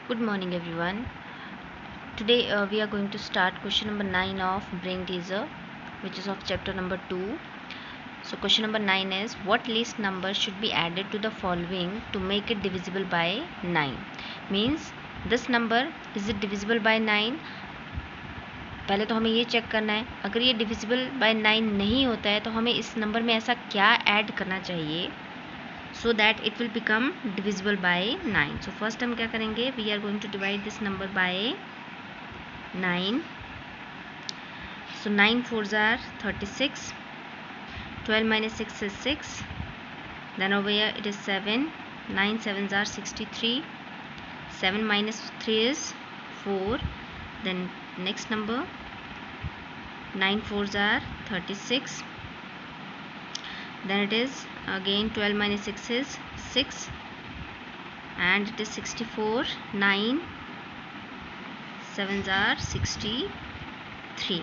Good morning, everyone. Today we are going to start question number 9 of brain teaser, which is of chapter number 2. So question number 9 is, what least number should be added to the following to make it divisible by 9? Means this number, is it divisible by 9? पहले तो हमें ये check करना है, अगर ये divisible by 9 नहीं होता है तो हमें इस नंबर में ऐसा क्या ऐड करना चाहिए so that it will become divisible by 9. So first हम क्या करेंगे, we are going to divide this number by 9. So 9 4s are 36, 12 minus 6 is 6, then over here it is 7, 9 7s are 63, 7 minus 3 is 4, then next number 9 4s are 36, then it is again 12 minus 6 is 6, and it is 64, 9 7s are 63,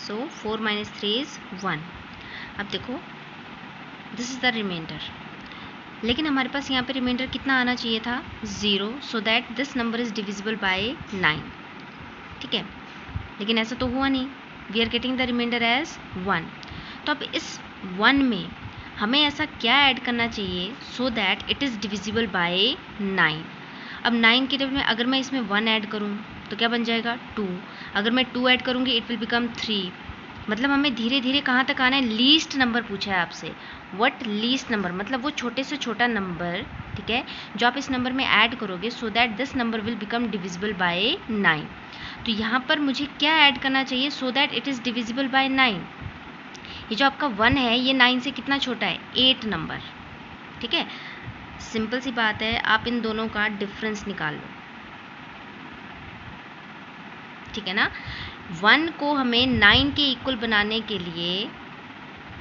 so 4 minus 3 is 1. अब देखो, this is the remainder, लेकिन हमारे पास यहाँ पे reminder कितना आना चाहिए था, 0, so that this number is divisible by 9. ठीक है, लेकिन ऐसा तो हुआ नहीं, we are getting the reminder as 1. तो अब इस 1 में हमें ऐसा क्या ऐड करना चाहिए so that it is divisible by 9. अब 9 के टेबल में अगर मैं इसमें 1 ऐड करूँ तो क्या बन जाएगा, 2. अगर मैं 2 ऐड करूँगी इट विल बिकम 3. मतलब हमें धीरे धीरे कहाँ तक आना है, लीस्ट नंबर पूछा है आपसे. व्हाट लीस्ट नंबर, मतलब वो छोटे से छोटा नंबर, ठीक है, जो आप इस नंबर में ऐड करोगे सो that this number will become divisible by 9. तो यहाँ पर मुझे क्या ऐड करना चाहिए so that it is divisible by 9. ये जो आपका 1 है ये 9 से कितना छोटा है, 8 नंबर. ठीक है, सिंपल सी बात है, आप इन दोनों का डिफरेंस निकाल लो. ठीक है ना, 1 को हमें 9 के इक्वल बनाने के लिए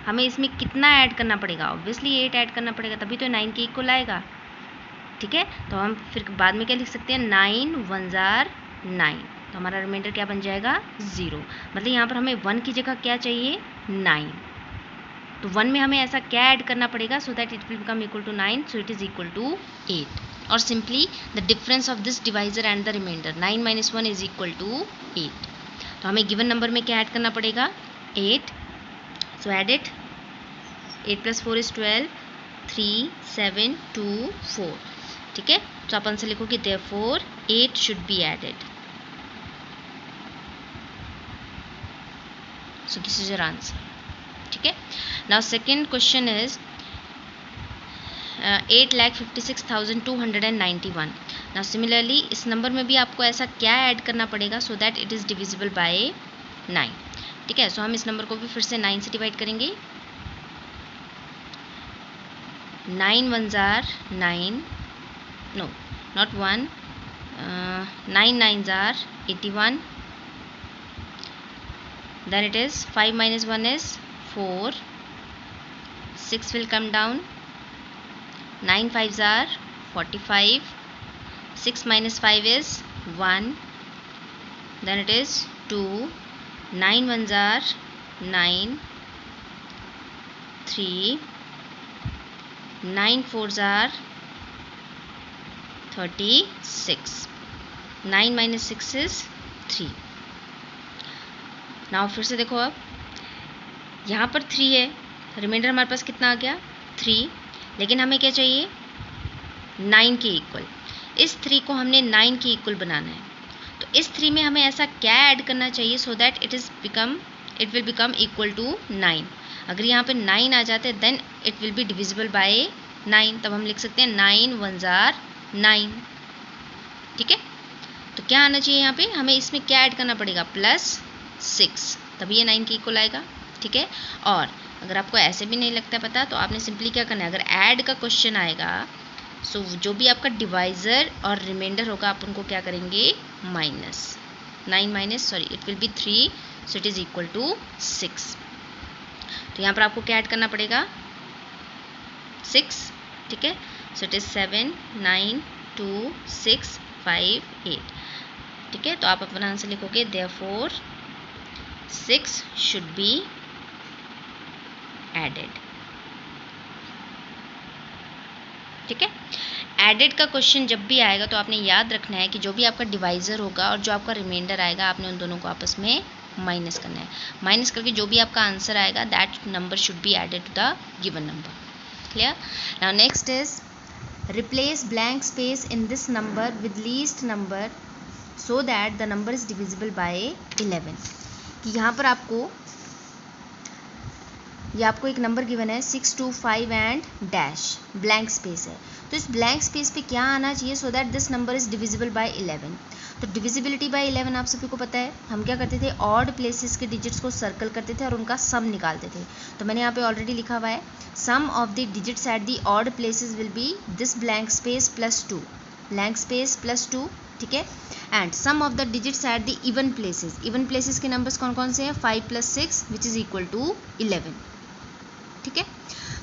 हमें इसमें कितना ऐड करना पड़ेगा, ऑब्वियसली 8 ऐड करना पड़ेगा, तभी तो 9 के इक्वल आएगा. ठीक है, तो हम फिर बाद में क्या लिख सकते हैं, 9 1s are 9, तो हमारा रिमाइंडर क्या बन जाएगा, 0. मतलब यहाँ पर हमें 1 की जगह क्या चाहिए, 9. तो 1 में हमें ऐसा क्या ऐड करना पड़ेगा so that it will become equal to 9, so it is equal to 8. और simply the difference of this divisor and the reminder 9 minus 1 is equal to 8. तो हमें गिवन नंबर में क्या ऐड करना पड़ेगा, 8. सो ऐड इट, 8 plus 4 is 12, 3 7 2 4. ठीक है, तो आप आंसर लिखोगे therefore 8 should be added. So this is your answer. ठीक है, now second question is 8,56,291. now similarly इस नंबर में भी आपको ऐसा क्या ऐड करना पड़ेगा so that it is divisible by 9. ठीक है, सो हम इस नंबर को भी फिर से 9 से डिवाइड करेंगे. 9 1s are 9, no not 1, 9 9s are 81, then it is 5 minus 1 is 4, 6 will come down, 9 5s are 45, 6 minus 5 is 1, then it is 2, 9 1s are 9, 3, 9 4s are 36, 9 minus 6 is 3. Now फिर से देखो, अब यहाँ पर 3 है, रिमाइंडर हमारे पास कितना आ गया, 3, लेकिन हमें क्या चाहिए, 9 के इक्वल. इस 3 को हमने 9 के इक्वल बनाना है, तो इस 3 में हमें ऐसा क्या ऐड करना चाहिए so that it will become equal to 9. अगर यहाँ पे 9 आ जाते हैं then it will be divisible by 9, तब हम लिख सकते हैं 9 1s are 9. ठीक है, तो क्या आना चाहिए यहाँ पे, हमें इसमें क्या ऐड करना पड़ेगा, +6, तभी ये 9 के इक्वल आएगा. ठीक है, और अगर आपको ऐसे भी नहीं लगता पता तो आपने सिंपली क्या करना है, अगर ऐड का क्वेश्चन आएगा सो जो भी आपका डिवाइज़र और रिमाइंडर होगा आप उनको क्या करेंगे, minus. 9 minus it will be 3, so it is equal to 6. तो यहाँ पर आपको क्या ऐड करना पड़ेगा, 6. ठीक है, सो इट इज़ 7 9 2 6 5 8. ठीक है, तो आप अपना आंसर लिखोगे therefore 6 should be added. ठीक है, एडेड का क्वेश्चन जब भी आएगा तो आपने याद रखना है कि जो भी आपका डिवाइज़र होगा और जो आपका रिमाइंडर आएगा आपने उन दोनों को आपस में माइनस करना है। माइनस करके जो भी आपका आंसर आएगा that number should be added to the given number. Clear? Now next is replace blank space in this number with least number so that the number is divisible by 11। कि यहाँ पर आपको एक नंबर गिवन है 6, 2, 5 and dash, blank space है। तो इस blank space पे क्या आना चाहिए so that this number is divisible by 11। तो डिविजिबिलिटी बाय 11 आप सभी को पता है, हम क्या करते थे, ऑड प्लेसेस के डिजिट्स को सर्कल करते थे और उनका सम निकालते थे। तो मैंने यहाँ पे ऑलरेडी लिखा हुआ है sum of the digits at the odd places will be this blank space plus 2, blank space plus 2, ठीक है। And sum of the digits at the even places, even places के नंबर्स कौन कौन से हैं, 5 + 6 विच इज इक्वल टू 11, ठीक है।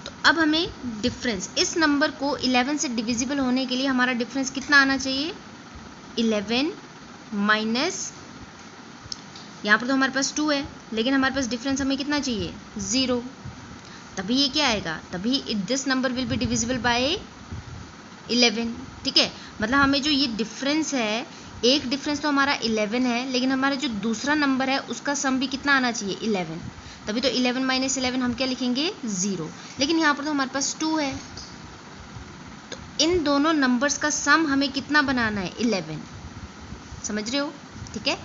तो अब हमें डिफरेंस, इस नंबर को 11 से डिविजिबल होने के लिए हमारा डिफरेंस कितना आना चाहिए, 11 माइनस, यहाँ पर तो हमारे पास 2 है लेकिन हमारे पास डिफरेंस हमें कितना चाहिए, 0। तभी ये क्या आएगा, तभी this number will be divisible by 11, ठीक है। मतलब हमें जो ये डिफरेंस है, एक डिफरेंस तो हमारा 11 है लेकिन हमारा जो दूसरा नंबर है उसका सम भी कितना आना चाहिए, 11। तभी तो 11 माइनस 11 हम क्या लिखेंगे, 0। लेकिन यहाँ पर तो हमारे पास 2 है, तो इन दोनों नंबर्स का सम हमें कितना बनाना है, 11। समझ रहे हो, ठीक है।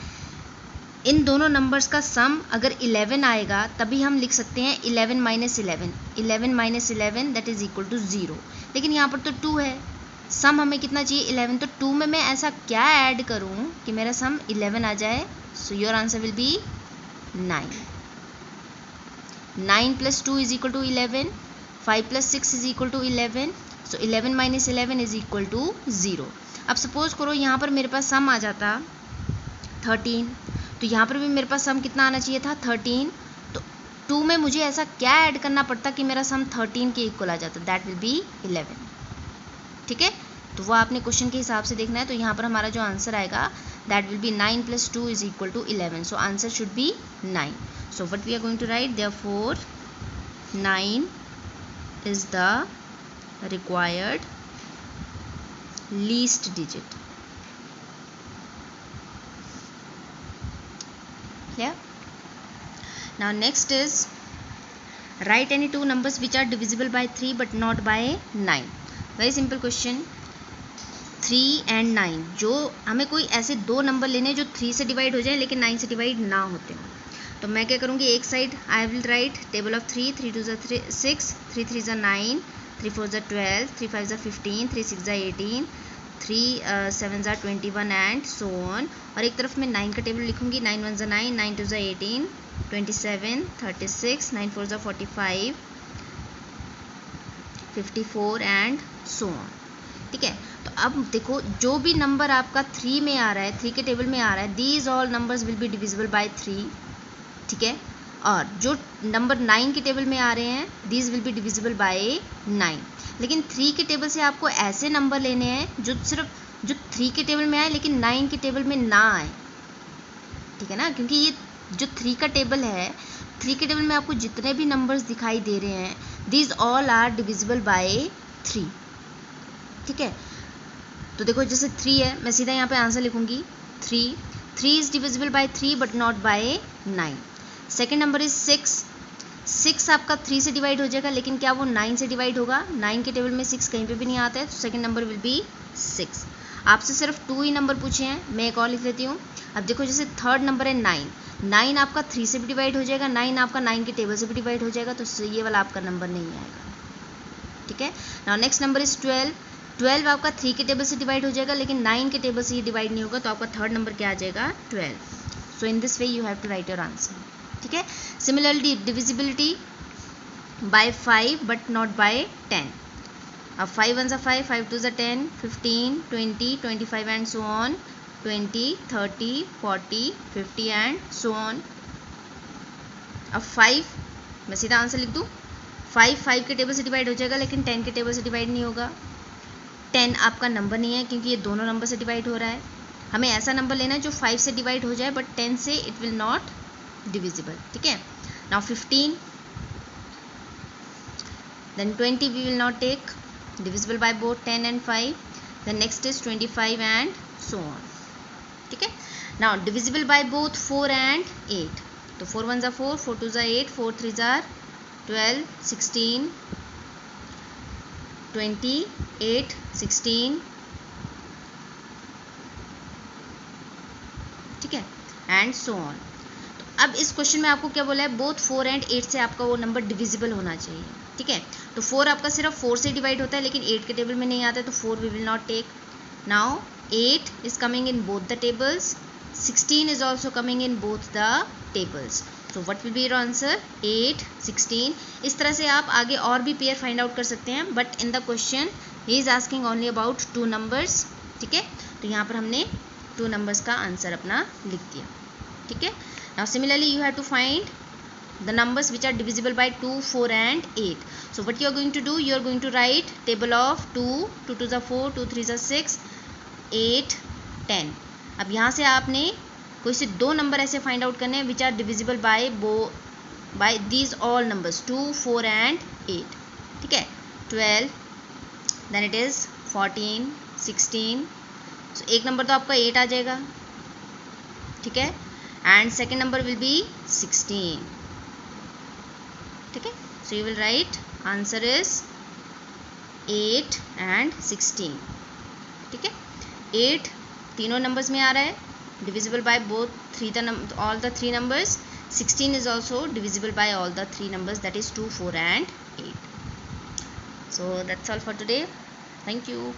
इन दोनों नंबर्स का सम अगर 11 आएगा तभी हम लिख सकते हैं 11 minus 11, 11 minus 11 that is equal to 0। लेकिन यहाँ पर तो 2 है, सम हमें कितना चाहिए, 11। तो 2 में मैं ऐसा क्या ऐड करूँ कि मेरा सम 11 आ जाए, so your answer will be 9। 9 + 2 is equal to 11, 5 + 6 is equal to 11, so 11 minus 11 is equal to 0। अब सपोज करो यहाँ पर मेरे पास सम आ जाता 13, तो यहाँ पर भी मेरे पास सम कितना आना चाहिए था, 13। तो 2 में मुझे ऐसा क्या ऐड करना पड़ता कि मेरा सम 13 के इक्वल आ जाता, दैट विल बी 11, ठीक है। तो वो आपने क्वेश्चन के हिसाब से देखना है। तो यहाँ पर हमारा जो आंसर आएगा that will be 9 + 2 is equal to 11, so answer should be 9। So what we are going to write, therefore 9 is the required least digit. Yeah. Now next is write any two numbers which are divisible by 3 but not by 9. Very simple question. 3 and 9, जो हमें कोई ऐसे दो number लेने जो 3 से divide हो जाए लेकिन 9 से डिवाइड ना होते हैं। तो मैं क्या करूँगी, एक side I will write table of 3, 3 2 = 6, 3 3 = 9, 3 4 = 12, 3 5 = 15, 3 6 = 18, 3 7 = 21 and so on. और एक तरफ मैं 9 का टेबल लिखूँगी, 9 1 = 9, 9 2 = 18, 27, 36, 9 4 = 45, 54 एंड सो ऑन, ठीक है। तो अब देखो जो भी नंबर आपका 3 में आ रहा है, 3 के टेबल में आ रहा है, these all numbers will be divisible by 3, ठीक है। और जो नंबर 9 के टेबल में आ रहे हैं, these will be divisible by 9। लेकिन 3 के टेबल से आपको ऐसे नंबर लेने हैं जो सिर्फ जो 3 के टेबल में आए लेकिन 9 के टेबल में ना आए, ठीक है ना। क्योंकि ये जो 3 का टेबल है, 3 के टेबल में आपको जितने भी नंबर्स दिखाई दे रहे हैं, these all are divisible by 3, ठीक है। तो देखो जैसे 3 है, मैं सीधा यहाँ पे आंसर लिखूँगी 3 is divisible by 3 but not by 9। Second number is 6 आपका 3 से डिवाइड हो जाएगा लेकिन क्या वो 9 से डिवाइड होगा, 9 के टेबल में 6 कहीं पे भी नहीं आता है, तो सेकेंड नंबर विल बी 6। आपसे सिर्फ 2 ही नंबर पूछे हैं, मैं एक और लिख लेती हूँ। अब देखो जैसे थर्ड नंबर है 9 आपका 3 से भी डिवाइड हो जाएगा, 9 आपका 9 के टेबल से भी डिवाइड हो जाएगा, तो ये वाला आपका नंबर नहीं आएगा, ठीक है। नाउ नेक्स्ट नंबर इज 12 आपका 3 के टेबल से डिवाइड हो जाएगा लेकिन 9 के टेबल से ये डिवाइड नहीं होगा, तो आपका थर्ड नंबर क्या आ जाएगा, 12। So in this way you have to write your answer, ठीक है। Similarly divisibility by 5 but not by 10। अब 5 1 = 5, 5 2 = 10, 15, 20, 25 and so on, 20, 30, 40, 50 and so on. अब 5 मैं सीधा आंसर लिख दूँ, 5 के टेबल से डिवाइड हो जाएगा लेकिन 10 के टेबल से डिवाइड नहीं होगा। 10 आपका नंबर नहीं है क्योंकि ये दोनों नंबर से डिवाइड हो रहा है। हमें ऐसा नंबर लेना है जो 5 से डिवाइड हो जाए बट 10 से इट विल नॉट डिविजिबल, ठीक है। Now 15, then 20 we will not take, divisible by both 10 and 5. Then next is 25 and so on. ठीक है. Now divisible by both 4 and 8. तो 4 1s are 4, 4 2s are 8, 4 3s are 12, 16, 28, 16. ठीक है, and so on. अब इस question में आपको क्या बोला है, बोथ 4 एंड 8 से आपका वो नंबर डिविजिबल होना चाहिए. ठीक है, तो 4 आपका सिर्फ 4 से डिवाइड होता है, लेकिन 8 के टेबल में नहीं आता है, तो 4 we will not take. Now 8 is coming in both the tables, 16 is also coming in both the tables. So what will be your answer, 8, 16. इस तरह से आप आगे और भी पेयर फाइंड आउट कर सकते हैं, but in the question he is asking only about 2 numbers. ठीक है, तो यहाँ पर हमने 2 नंबर्स का आंसर अपना लिख दिया. ठीक है. Now similarly you have to find the numbers which are divisible by 2, 4 and 8. So what you are going to do, you are going to write table of 2, 2 2s are 4, 2 3s are 6, 8, 10. अब यहाँ से आपने कोई से 2 number ऐसे find out करने हैं which are divisible by these all numbers 2, 4 and 8. ठीक है, 12, then it is 14, 16. So एक नंबर तो आपका 8 आ जाएगा. ठीक है, and second number will be 16. ठीक है, so you will write answer is 8 and 16. ठीक है, 8 तीनों numbers में आ रहा है, divisible by both all the 3 numbers. 16 is also divisible by all the 3 numbers, that is 2, 4 and 8. So that's all for today. Thank you.